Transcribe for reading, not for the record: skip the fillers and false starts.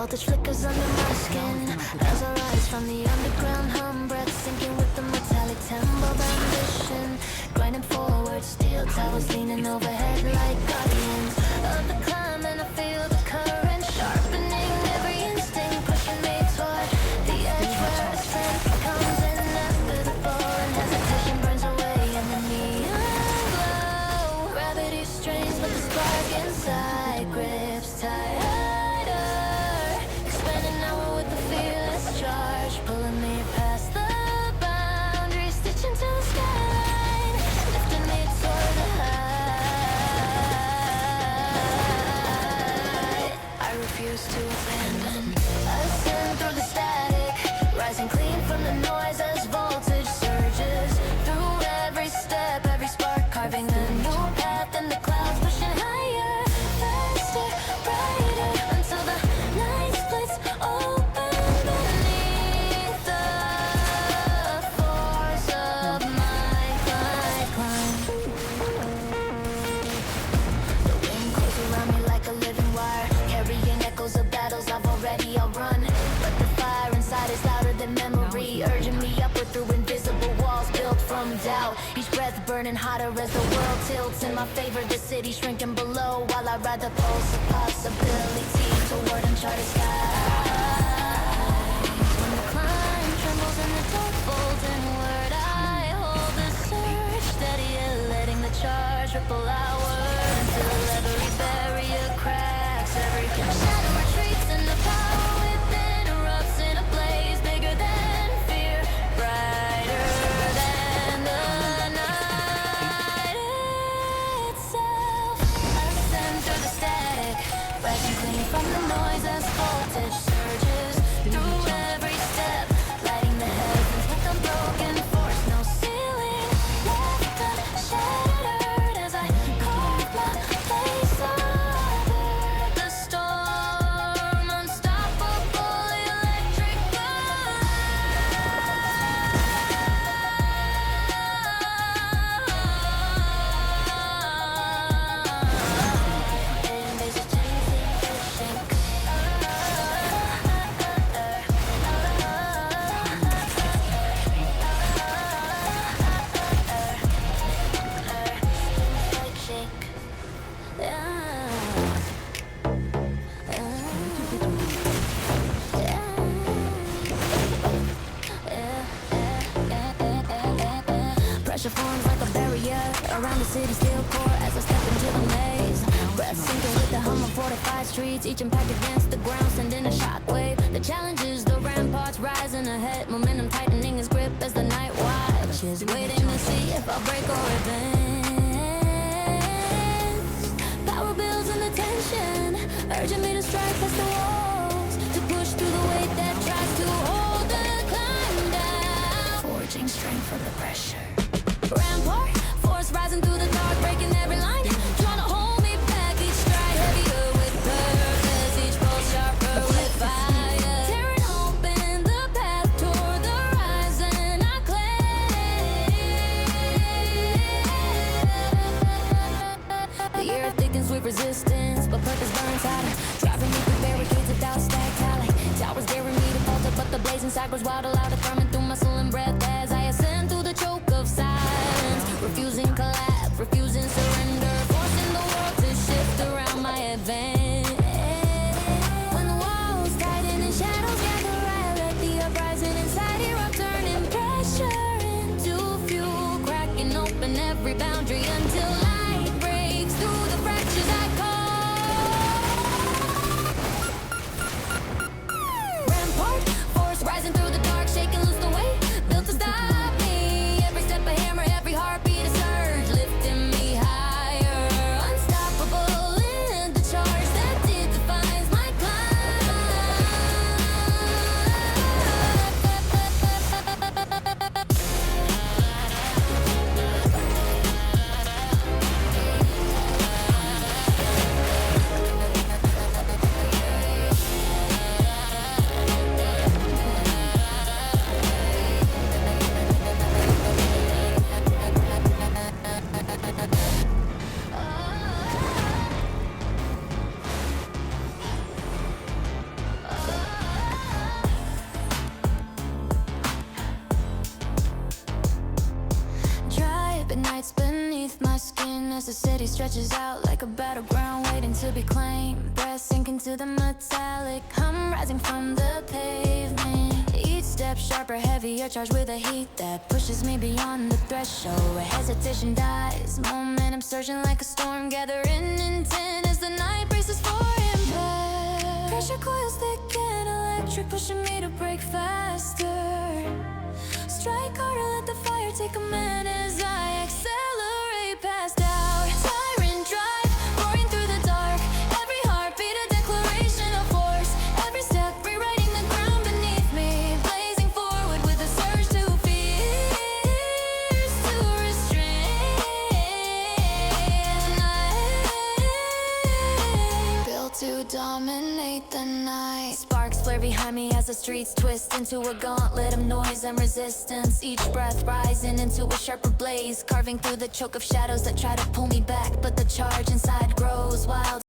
voltage flickers under my skin as I rise from the underground hum, breath sinking with the metallic tempo of ambition. Grinding forward, steel towers leaning overhead like guardians of the climb, and I feel the current sharpening every instinct, pushing me toward the edge where strength comes inevitable and hesitation burns away in the neon glow. Gravity strains, but the spark inside grips tighter, expanding now with the fearless charge, pulling me past the boundary, stitching to the skyline, lifting me toward the high. I refuse to abandon. Ascend through the static, rising clean from the noise as voltage surges through every step, every spark carving a new path in the clouds, pushing higher, faster, brighter, until the night splits open beneath the force of my climb. The wind closes around me like a living wire, carrying echoes of battles I've already outrun. But the fire inside is louder than memory, urging me upward through invisible walls built from doubt. Each breath burning hotter as the world tilts in my favor, the city shrinking below while I ride the pulse of possibility toward uncharted skies. When the climb trembles and the dark folds inward, I hold the surge steady, letting the charge ripple outward until every barrier cracks, every shadow retreats, and the power within erupts in a blaze bigger than fear, brighter than the night itself. Ascend through the static, rising clean from the noise as voltage surges through every step, lighting the heavens with unbroken force. No ceiling left unshattered as I carve my place under the storm, unstoppable electric Pressure forms like a barrier around the city's steel core as I step into the maze. Breath sinking with the hum of fortified streets, each impact against the ground sending a shockwave. The challenges, the ramparts rising ahead, momentum tightening its grip as the night watches, waiting to see if I'll break or advance. Power builds in the tension, urging me to strike past the walls, to push through the weight that tries to hold the climb down, forging strength from the pressure. Rampart, force rising through the dark, breaking every line, trying to hold me back. Each stride heavier with purpose, each pulse sharper with fire, tearing open the path toward the horizon I claim. The air thickens with resistance, but purpose burns hotter, driving me through barricades without stacked tally. Towers daring me to falter, but the blaze inside grows wild, louder, thrumming through muscle and breath as I ascend through the choke of silence, refusing collapse, refusing surrender, forcing the world to shift around my advance. When the walls tighten and shadows gather, I let the uprising inside erupt, turning pressure into fuel, cracking open every boundary until light breaks through the fractures I call rampart. Force rising through the dark, shaking pain as the city stretches out like a battleground waiting to be claimed. Breath sinking to the metallic, I'm rising from the pavement. Each step sharper, heavier, charged with a heat that pushes me beyond the threshold where hesitation dies. Momentum surging like a storm, gathering intent as the night braces for impact. Pressure coils thick and electric, pushing me to break faster. Strike harder, let the fire take command as I accelerate past doubt. Tyrant drive, roaring through the dark. Every heartbeat a declaration of force. Every step rewriting the ground beneath me. Blazing forward with a surge to fierce to restrain. I'm built to dominate the night. Sparks flare behind me as the streets twist into a gauntlet of noise and resistance. Each breath rising into a sharper blaze, carving through the choke of shadows that try to pull me back. But the charge inside grows wild.